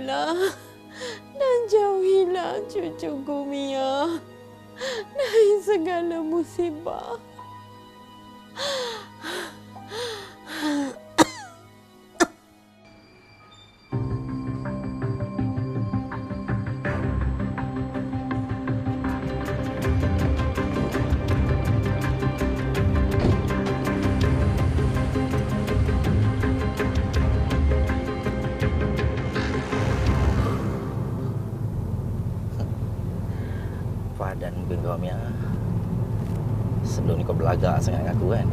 Sayangilah dan jauhilah cucuku Mia dari segala musibah. Dan kau Mia, sebelum ni kau belagak sangat dengan aku kan?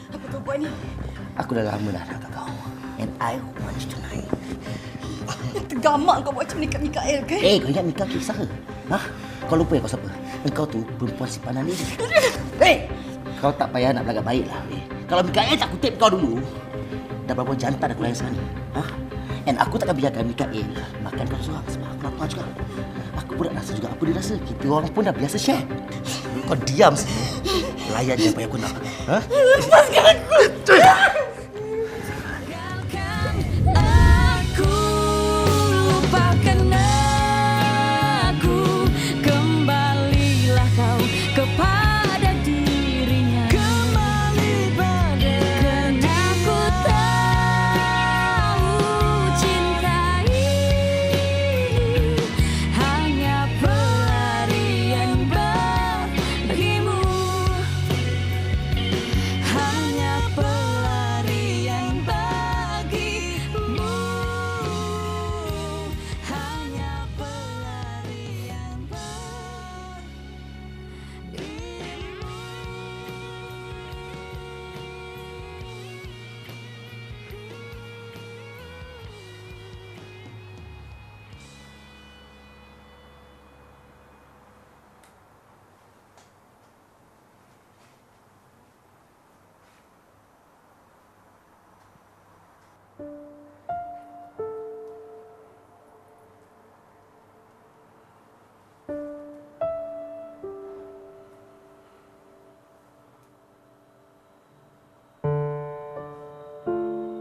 Apa kau buat ni? Aku dah lama dah nak kau. And I want you tonight. Tergamak kau buat macam ni kat Mikael ke? Kau ingat nikah kisah ke? Ha? Kau lupa kau siapa? Engkau tu perempuan simpanan ni. Kau tak payah nak berlagak baiklah. Kalau Mikael tak kutip kau dulu, dah berapa jantan aku layan sana. Ha? And aku takkan biarkan Mikael makan kau seorang sebab aku lapar juga. Aku pun nak rasa juga apa dia rasa. Kita orang pun dah biasa share. Kau diam sini. Layan je apa yang aku nak. Ha? Lepaskan aku!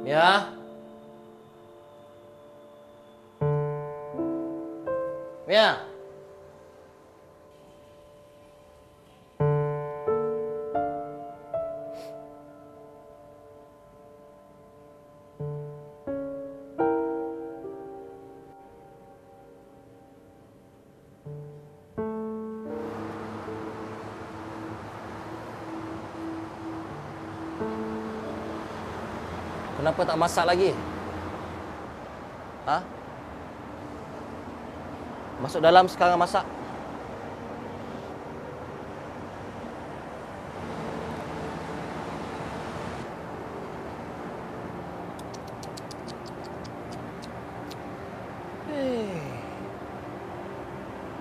Mia? Mia? Kenapa tak masak lagi? Ha? Masuk dalam sekarang masak.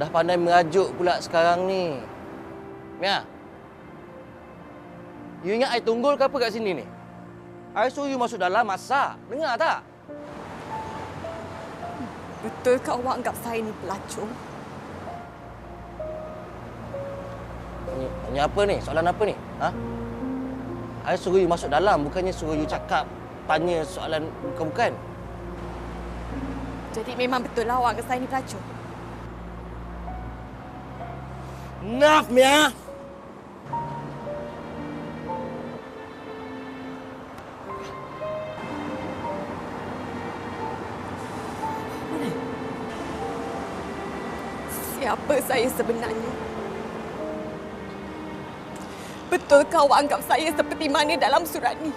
Dah pandai merajuk pula sekarang ni. Mia? You ingat I tunggul ke apa kat sini ni? I suruh you masuk dalam masak. Dengar tak? Betul ke awak anggap saya ni pelacur? Tanya apa ni? Soalan apa ni? Ha? I suruh you masuk dalam, bukannya suruh you cakap, tanya soalan bukan-bukan. Jadi memang betul lah awak anggap saya ni pelacur? Enough, Mia! Siapa saya sebenarnya? Betulkah awak anggap saya seperti mana dalam surat ni?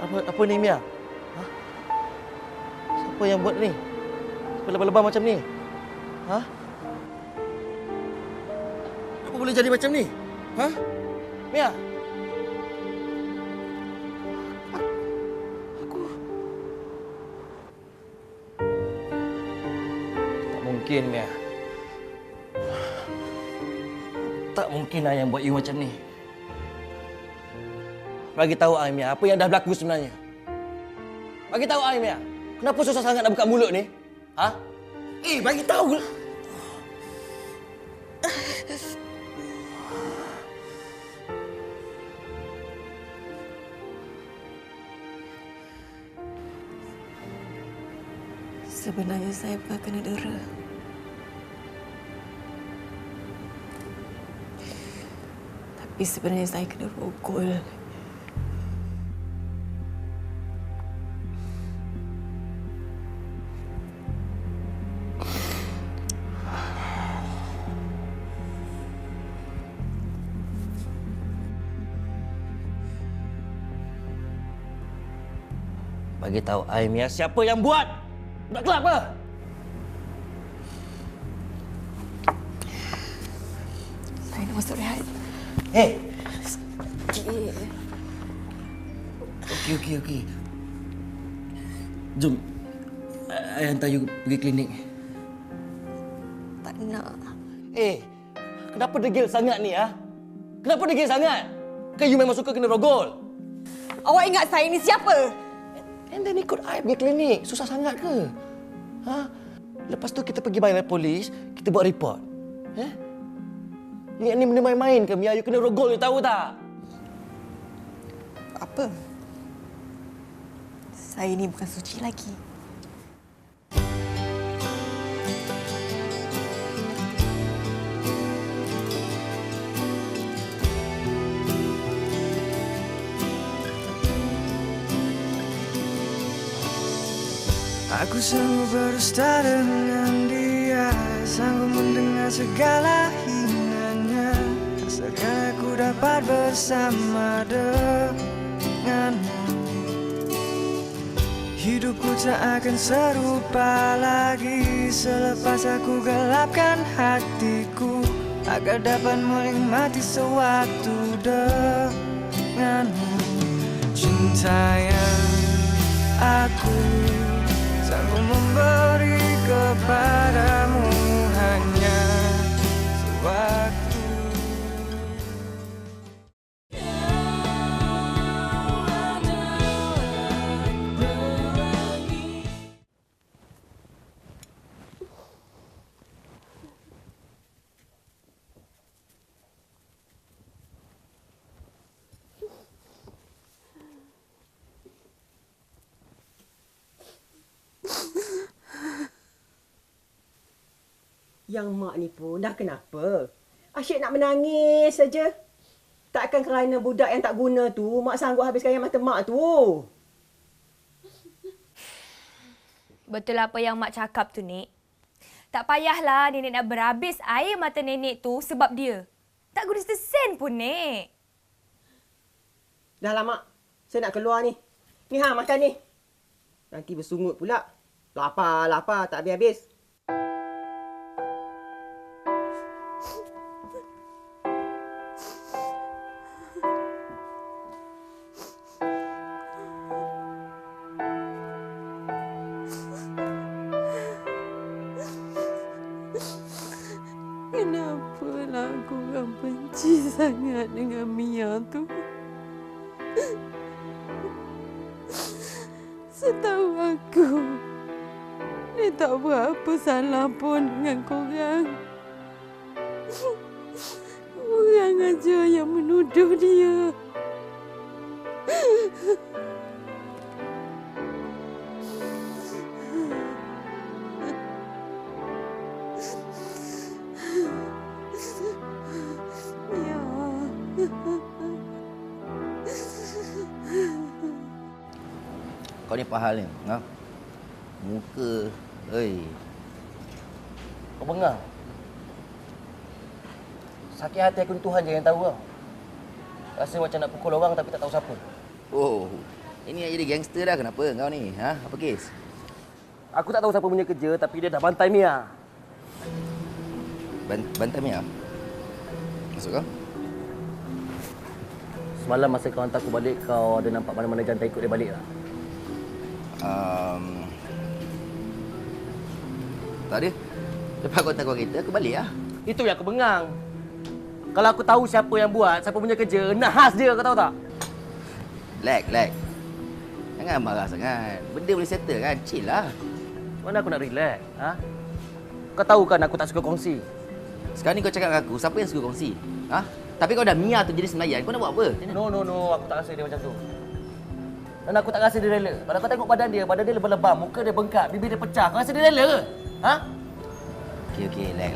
Apa ni, Mia? Ha? Siapa yang buat ni? Siapa lebah-lebah macam ni? Ha? Apa boleh jadi macam ni? Ha? Mia? Tak mungkin, Mia. Tak mungkin lah yang buat you macam ni. Bagi tahu I, Mia, apa yang dah berlaku sebenarnya. Bagi tahu I, Mia. Kenapa susah sangat nak buka mulut ni? Ha? Bagi tahu lah. Sebenarnya saya bukan kena dera. Tapi sebenarnya saya kena rogol. Bagi tahu I, Mia, siapa yang buat? Budak kelab ke? Saya nak masuk rehat. Okey. Jom. I hantar you pergi klinik. Tak nak. Kenapa degil sangat ni, ha? Kenapa degil sangat? Kan you memang suka kena rogol? Awak ingat saya ni siapa? And then ikut I pergi klinik. Susah sangat ke? Ha? Lepas tu kita pergi bayar polis, kita buat report. Ni benda main-main ke, Mia? You kena rogol, you tahu tak? Apa? Saya ni bukan suci lagi. Aku sanggup berdusta dengan dia, sanggup mendengar segala hinanya, asalkan aku dapat bersama denganmu. Hidupku tak akan serupa lagi selepas aku gelapkan hatiku, agar dapat menikmati sewaktu denganmu. Cinta yang aku sanggup memberi kepadamu hanya sewaktu. Yang mak ni pun dah kenapa? Asyik nak menangis saja. Takkan kerana budak yang tak guna tu, mak sanggup habiskan air mata mak tu. Betul apa yang mak cakap tu, Nek. Tak payahlah nenek nak berhabis air mata nenek tu sebab dia. Tak guna sesen pun, Nek. Dah lah mak, saya nak keluar ni. Ni makan ni. Nanti bersungut pula. Lapar, tak habis-habis. Kenapalah korang benci sangat dengan Mia tu? Setahu aku, dia tak buat apa salah pun dengan korang. Orang aja yang menuduh dia. Ya. Kau ni pahal ni, ha? Muka, Kau bengang. Sakit hati aku ni Tuhan je yang tahu tau. Rasa macam nak pukul orang tapi tak tahu siapa. Oh, ini nak jadi gangster dah. Kenapa kau ni? Ha? Apa kes? Aku tak tahu siapa punya kerja tapi dia dah bantai Mia. Bantai Mia? Masuk kau? Semalam masa kau hantar aku balik, kau ada nampak mana-mana jantan ikut dia balik tak? Tak ada. Lepas kau hantar kau kereta, aku balik lah. Itu yang aku bengang. Kalau aku tahu siapa yang buat, siapa punya kerja, nahas dia, kau tahu tak? Lag. Jangan marah sangat. Benda boleh settle kan? Chill lah. Mana aku nak relax? Ha? Kau tahu kan aku tak suka kongsi. Sekarang ni kau cakap dengan aku, siapa yang suka kongsi? Ha? Tapi kau dah Mia tu jadi semelayan, kau nak buat apa? No, aku tak rasa dia macam tu. Dan aku tak rasa dia rela. Kalau kau tengok badan dia lebam-lebam, muka dia bengkak, bibir dia pecah. Kau rasa dia rela ke? Ha? Okey, lag.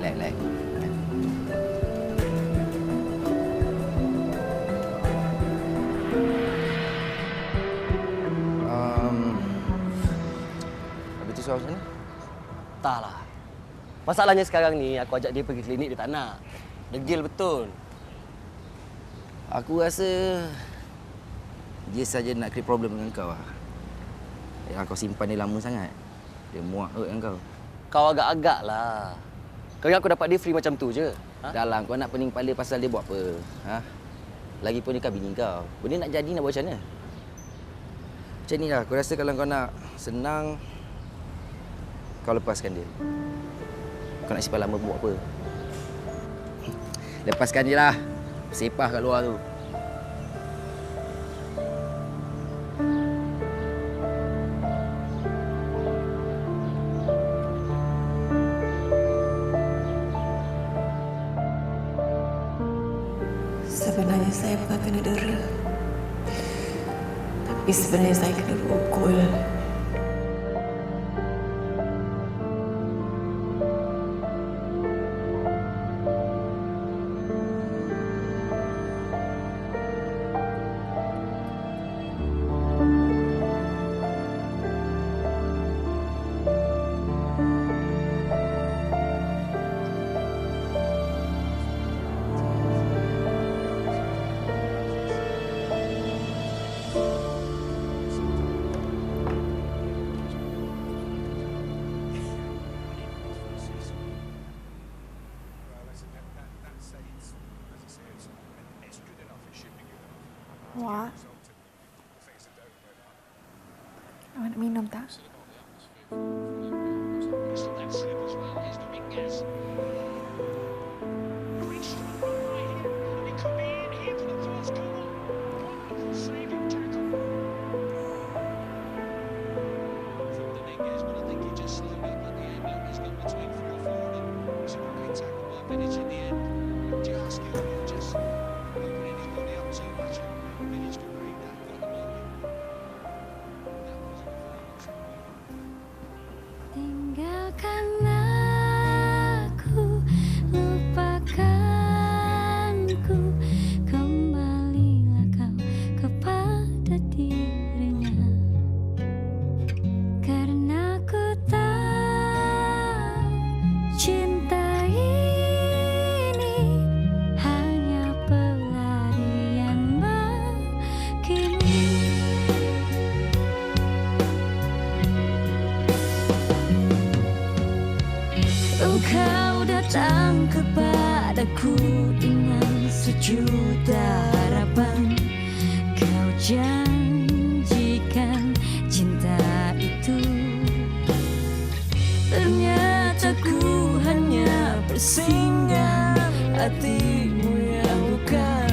Habis tu soal macam ni? Entahlah. Masalahnya sekarang ni, aku ajak dia pergi klinik, dia tak nak. Degil betul. Aku rasa dia saja nak create problem dengan kau lah. Yang kau simpan dia lama sangat. Dia muak kot dengan kau. Kau agak-agak lah. Kau ingat aku dapat dia free macam tu je? Ha? Dah lah, kau nak pening kepala pasal dia buat apa? Ha? Lagipun dia kan bini kau. Benda nak jadi nak buat macam mana? Macam ni lah, aku rasa kalau kau nak senang, kau lepaskan dia. Kau nak simpan lama buat apa? Lepaskan je lah. Sepah kat luar tu. Sebenarnya saya bukan kena dera. Tapi sebenarnya saya kena pukul. Wah. Awak nak minum tak? Tinggalkan aku, lupakanku, kembalilah kau kepada dirinya. Karena ku tahu cinta ini hanya pelarian bagimu. Engkau datang kepadaku dengan sejuta harapan. Kau janjikan cinta itu. Ternyata ku hanya bersinggah hatimu yang luka.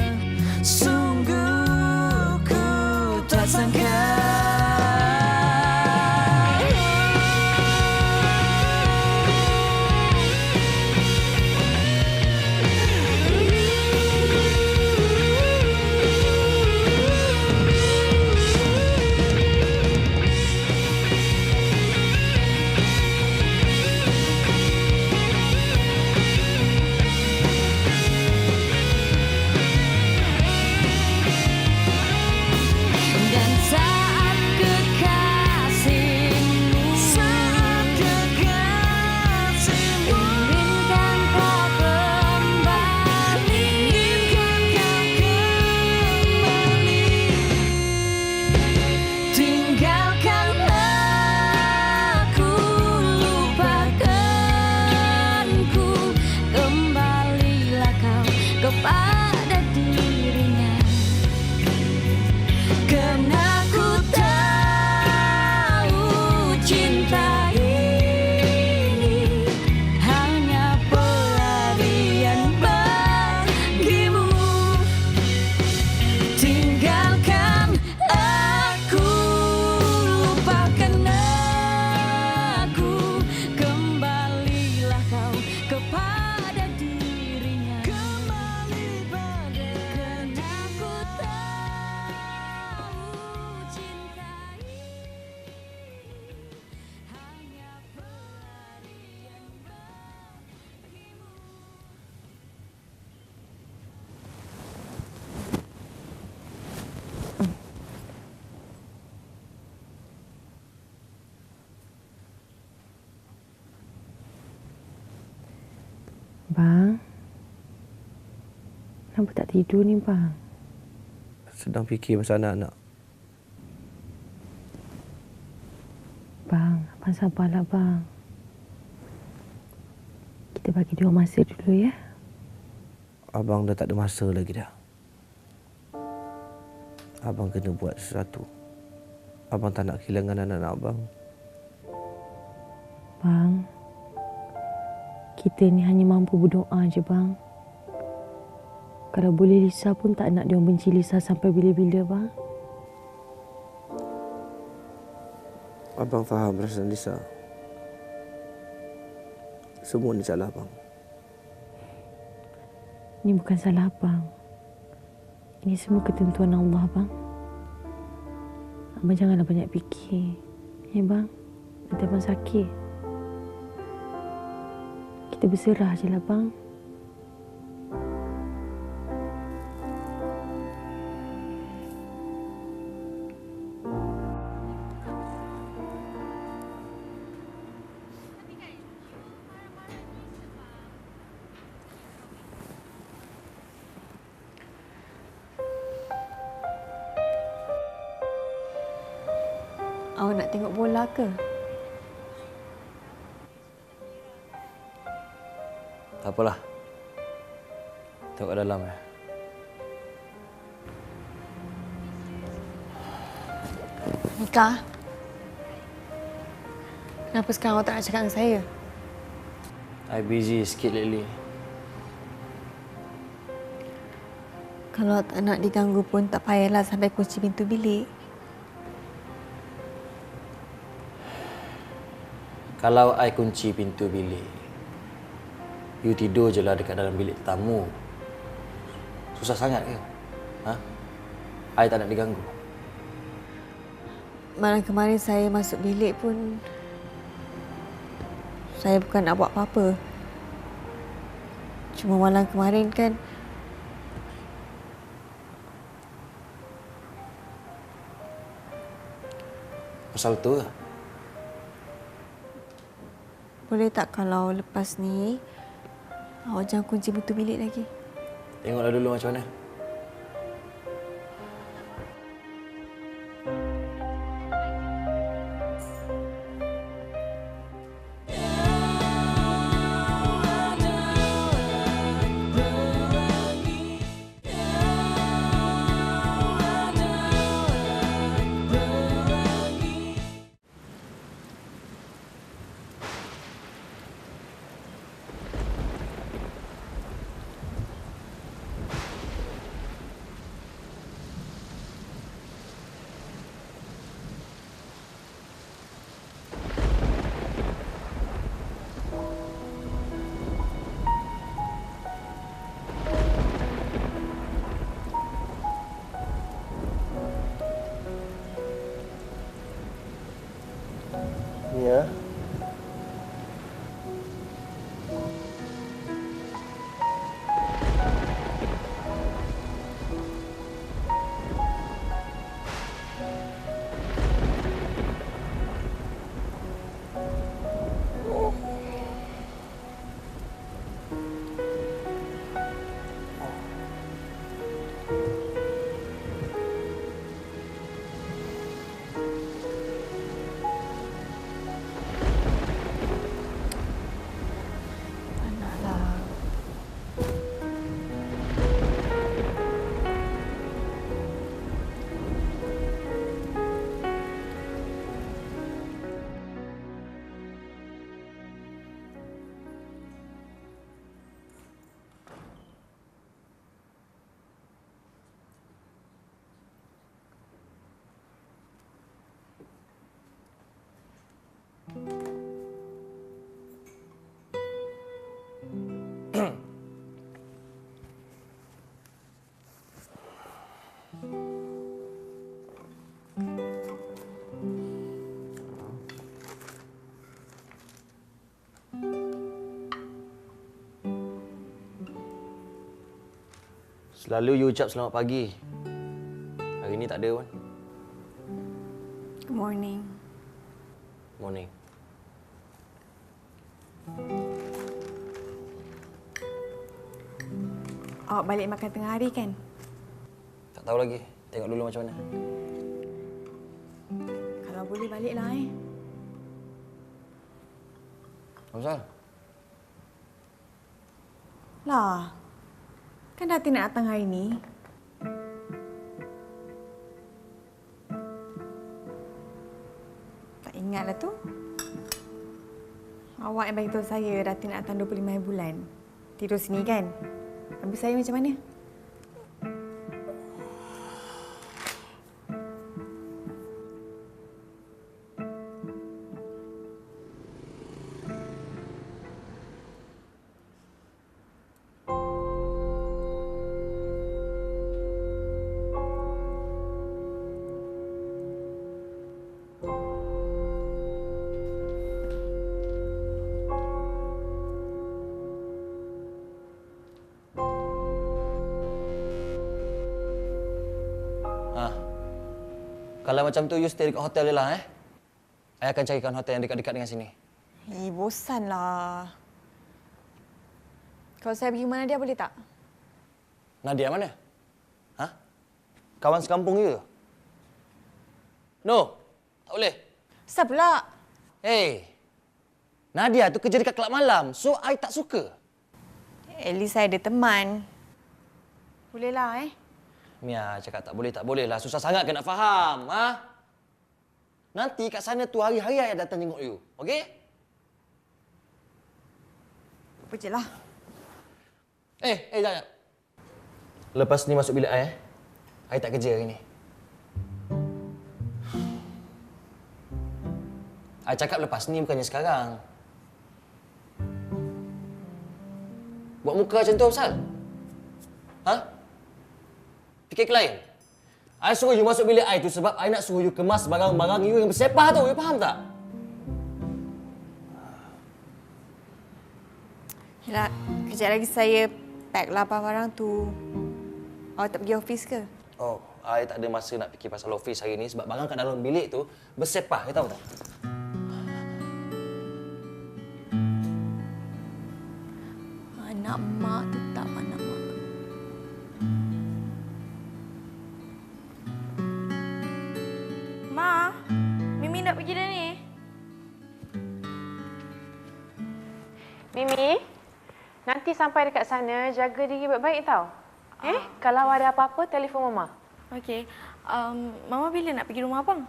Sungguh ku Bang, kenapa tak tidur ni bang? Sedang fikir pasal anak-anak. Bang, abang sabarlah bang. Kita bagi dia masa dulu ya. Abang dah tak ada masa lagi dah. Abang kena buat sesuatu. Abang tak nak kehilangan anak-anak abang. Bang, kita ni hanya mampu berdoa je bang. Kalau boleh Lisa pun tak nak dia orang benci Lisa sampai bila-bila bang. Abang faham perasaan Lisa. Semua ni salah abang. Ini bukan salah abang. Ini semua ketentuan Allah bang. Abang janganlah banyak fikir. Ya bang, nanti abang sakit. Kita berserah je lah bang. Awak nak tengok bola ke? Tak apalah. Tengok kat dalam ya. Mika, kenapa sekarang awak tak nak cakap dengan saya? I busy sikit lately. Kalau tak nak diganggu pun tak payahlah sampai kunci pintu bilik. Kalau I kunci pintu bilik, you tidur je lah dekat dalam bilik tamu. Susah sangat ke? Ha? I tak nak diganggu. Malam kemarin saya masuk bilik pun saya bukan nak buat apa-apa. Cuma malam kemarin kan Pasal tu ke? boleh tak kalau lepas ni awak jangan kunci pintu bilik lagi? Tengoklah dulu macam mana. Ya. Selalu you ucap selamat pagi. Hari ni ni tak ada pun. Good morning. Morning. Awak balik makan tengah hari kan? Tak tahu lagi. Tengok dulu macam mana. Kalau boleh baliklah Apa pasal? Lah. Kan Datin nak datang hari ni. Tak ingatlah tu. Awak yang beritahu saya Datin nak datang 25 hari bulan. Tidur sini kan? Habis saya macam mana? Kalau macam tu, you stay dekat hotel je lah, I akan carikan hotel yang dekat-dekat dengan sini. Bosanlah. Kalau saya pergi mana dia boleh tak? Nadia mana? Kawan sekampung you? No, tak boleh. Kenapa pula? Hey, Nadia tu kerja dekat kelab malam, so I tak suka. At least saya ada teman. Bolehlah, Mia cakap tak boleh lah. Susah sangat ke nak faham, Nanti kat sana tu hari-hari I datang tengok you, okey? Apa je lah. Jangan. Lepas ni masuk bilik I tak kerja hari ni. I cakap lepas ni bukannya sekarang. Buat muka macam tu pasal? Fikir lain. I suruh you masuk bilik I tu sebab I nak suruh you kemas barang-barang you yang bersepah tu. You faham tak? Yelah, kejap lagi saya pack lah barang tu. Awak tak pergi office ke? Oh, I tak ada masa nak fikir pasal office hari ni sebab barang kat dalam bilik tu bersepah. You tahu tak? Anak mak tetap anak mak. Ma, Mimi nak pergi dah ni. Mimi, nanti sampai dekat sana, jaga diri baik-baik tau. Kalau ada apa-apa, telefon Mama. Okey. Mama bila nak pergi rumah abang?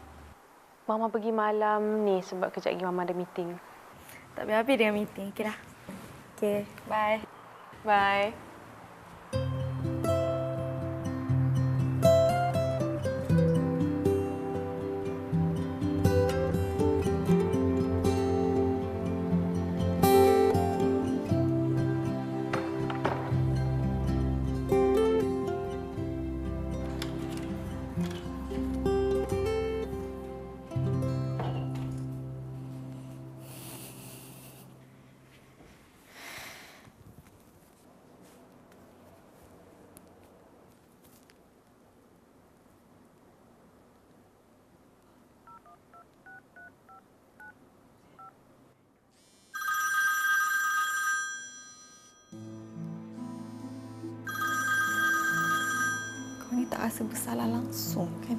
Mama pergi malam ni sebab kejap lagi Mama ada meeting. Tak habis-habis dengan meeting. Okey dah. Okey, bye. Bye. Kau ni tak rasa bersalah langsung kan?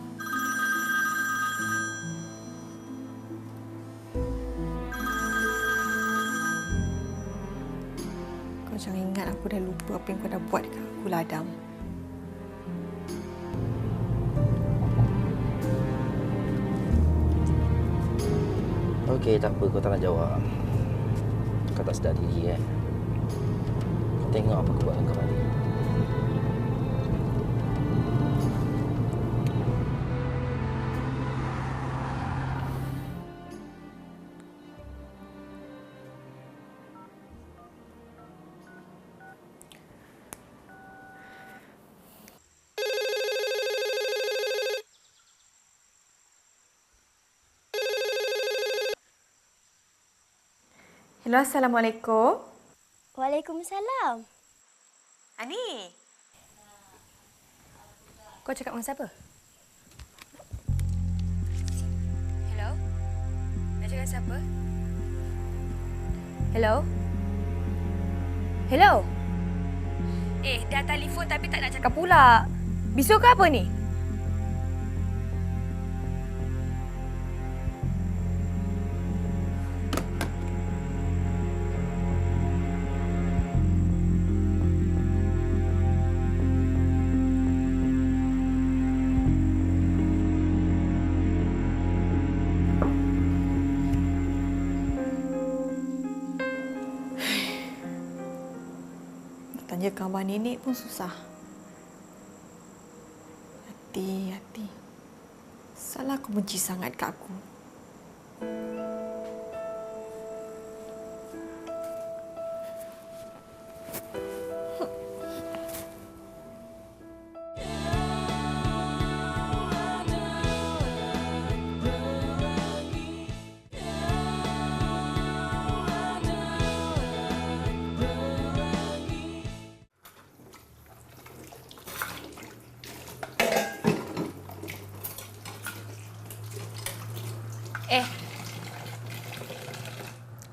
Kau jangan ingat aku dah lupa apa yang kau dah buat dekat aku lah, Adam. Okey, tak apa. Kau tak nak jawab. Kau tak sedar diri, Kau tengok apa aku buat dengan kau tadi. Hello, Assalamualaikum. Waalaikumsalam. Ani. Kau cakap dengan siapa? Nak cakap siapa? Hello? Hello? Dah telefon tapi tak nak cakap pula. Bisu ke apa ni? Tanya khabar nenek pun susah. Hati. Salah kau benci sangat kat aku.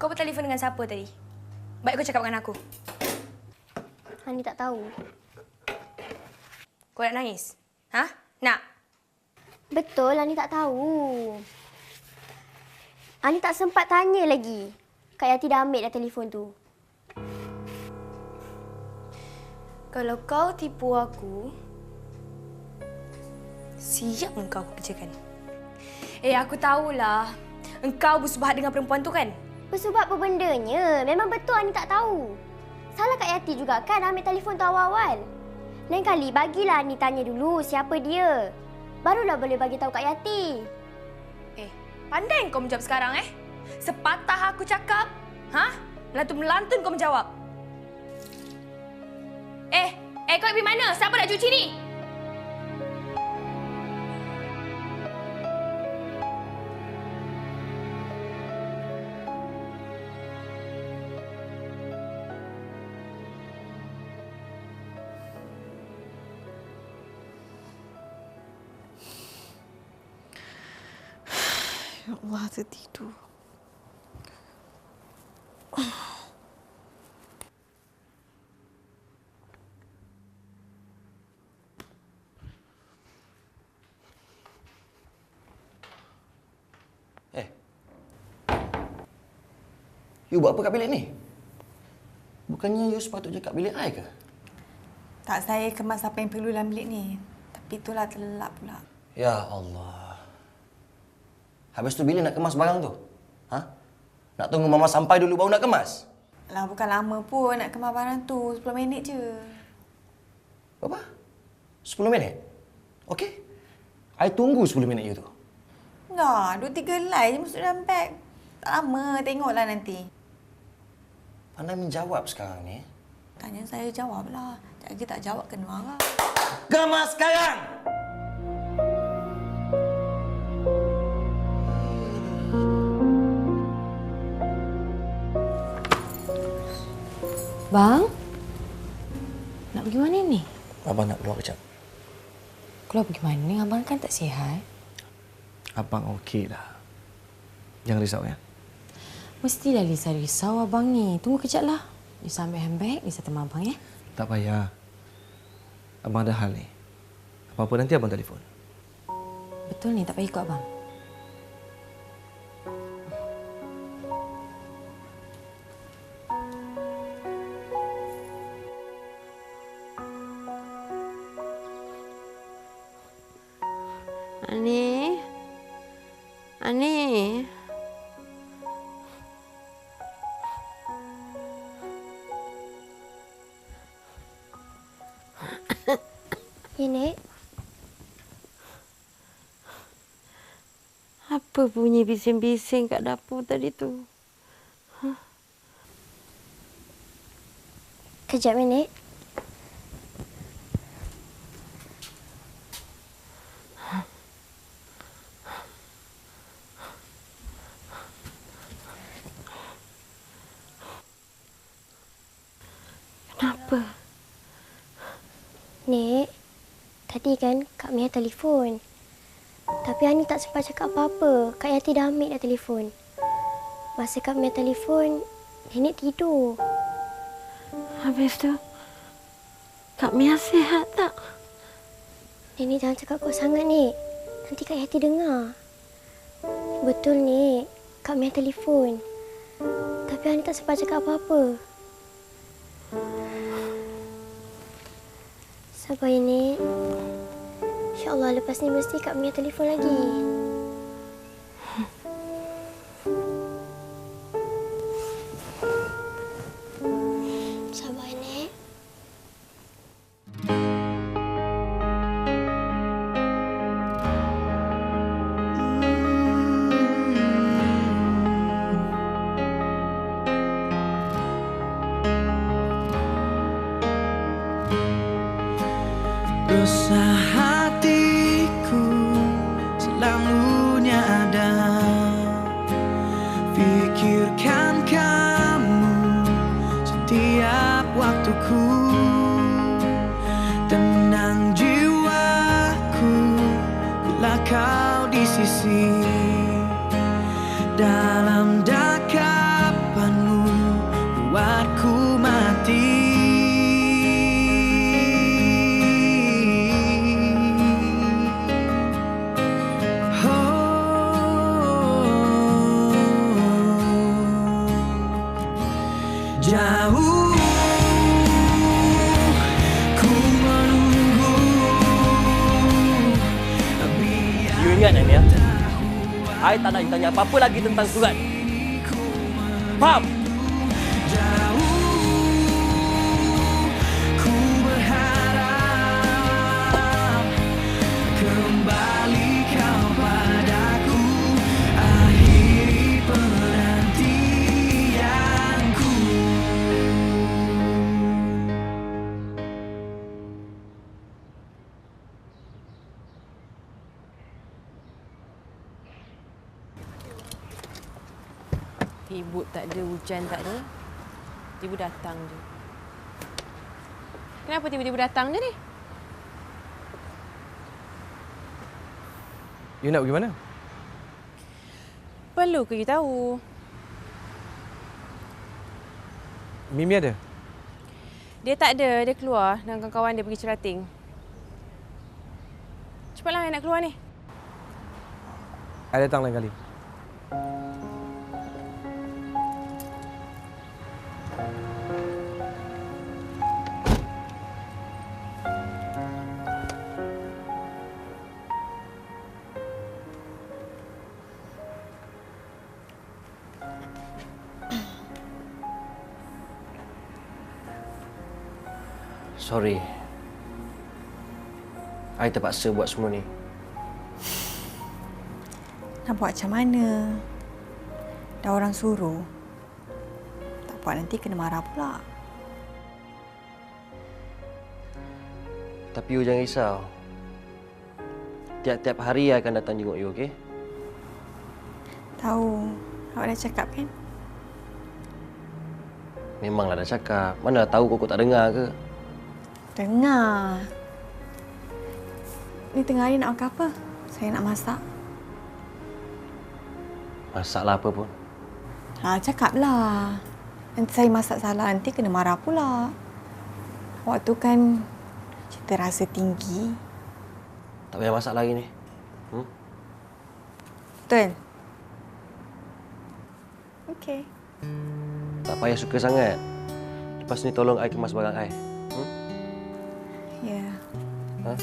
Kau bertelefon dengan siapa tadi? Baik kau cakap dengan aku. Ani tak tahu. Kau nak nangis? Ha? Nak? Betul, Ani tak tahu. Ani tak sempat tanya lagi. Kak Yati dah ambil dah telefon tu. Kalau kau tipu aku, siap engkau aku kerjakan. Aku tahulah. Engkau bersubahat dengan perempuan tu kan? Bersubat apa bendanya? Memang betul Ani tak tahu. Salah Kak Yati juga kan ambil telefon tu awal-awal. Lain kali bagilah Ani tanya dulu siapa dia. Barulah boleh bagi tahu Kak Yati. Pandai kau menjawab sekarang Sepatah aku cakap, melantun kau menjawab. Kau pergi mana? Siapa nak cuci ni? Ya Allah, tertidur. You buat apa kat bilik ni? Bukannya you sepatutnya kat bilik I ke? Tak, saya kemas apa yang perlu dalam bilik ni. Tapi itulah terlelap pula. Ya Allah. Habis tu bila nak kemas barang tu? Nak tunggu Mama sampai dulu baru nak kemas? Alah, bukan lama pun nak kemas barang tu. 10 minit je. Berapa? 10 minit? Okey. I tunggu 10 minit you tu. Enggak, 2-3 helai je masuk dalam beg. Tak lama, tengoklah nanti. Pandai menjawab sekarang ni. Tanya saya jawablah. Lagi tak jawab kena marah. Kemas sekarang! Bang? Nak pergi mana ni? Abang nak keluar kejap. Keluar pergi mana? Abang kan tak sihat. Abang okey dah. Jangan risau ya. Mestilah Lisa risau abang ni. Tunggu kejap lah. Lisa ambil handbag, Lisa teman abang ya. Tak payah. Abang ada hal ni. Apa-apa nanti abang telefon. Betul ni, tak payah ikut abang. Ani? Ya, Nek? Apa bunyi bising-bising kat dapur tadi tu? Kejap, ya, Nek. Kenapa? Nek, tadi kan Kak Mia telefon. Tapi Ani tak sempat cakap apa-apa. Kak Yati dah ambil dah telefon. Masa Kak Mia telefon, nenek tidur. Habis tu, Kak Mia sihat tak? Nenek jangan cakap kuat sangat, Nek. Nanti Kak Yati dengar. Betul, Nek. Kak Mia telefon. Tapi Ani tak sempat cakap apa-apa. Sabar ya, Nek. InsyaAllah lepas ni mesti Kak Mia telefon lagi. Sabar ya, Nek. Dosa hatiku selalunya ada, pikirkan kamu setiap waktuku. Tenang jiwaku bila kau di sisi, dalam dekapanmu buatku mati. Jauh ku menunggu. You ingat, Mia? I tak nak tanya apa-apa lagi tentang surat. Faham? Ku berharap kembali kau padaku, akhiri penantianku. Ibu tak ada, hujan tak ada. Tiba datang je. Kenapa tiba-tiba datang je ni? You nak pergi mana? Perlu ke you tahu? Mimi ada? Dia tak ada, dia keluar dengan kawan-kawan dia pergi cerating. Cepatlah nak keluar ni. I datang lain kali. Sorry. I terpaksa buat semua ni. Nak buat macam mana? Dah orang suruh. Tak buat nanti kena marah pula. Tapi you jangan risau. Tiap-tiap hari I akan datang jenguk you, okey? Tahu. Awak dah cakap kan? Memanglah dah cakap. Mana tahu kau tak dengar ke? Dengar. Ni tengah hari nak makan apa? Saya nak masak. Masaklah apa pun. Cakaplah. Nanti saya masak salah, nanti kena marah pula. Awak tu kan cita rasa tinggi. Tak payah masak lagi ni. Betul? Okey. Tak payah suka sangat. Lepas ni tolong I kemas barang I. Ya. Ha?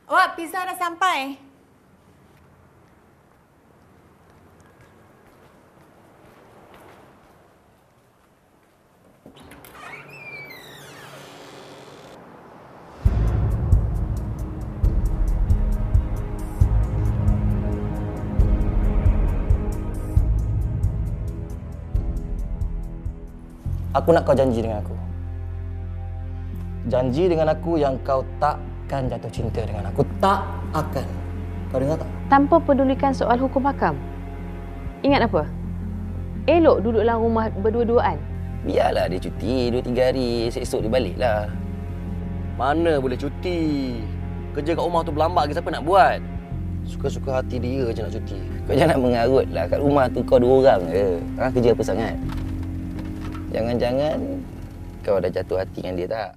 Awak, pizza dah sampai. Aku nak kau janji dengan aku. Janji dengan aku yang kau takkan jatuh cinta dengan aku. Tak akan. Kau dengar tak? Tanpa pedulikan soal hukum hakam. Ingat apa? Elok duduk dalam rumah berdua-duaan. Biarlah dia cuti 2-3 hari. Esok-esok dia balik lah. Mana boleh cuti? Kerja kat rumah tu berlambak lagi, siapa nak buat? Suka-suka hati dia je nak cuti. Kau jangan mengarut lah. Kat rumah tu kau 2 orang je. Kerja apa sangat? Jangan-jangan kau dah jatuh hati dengan dia tak?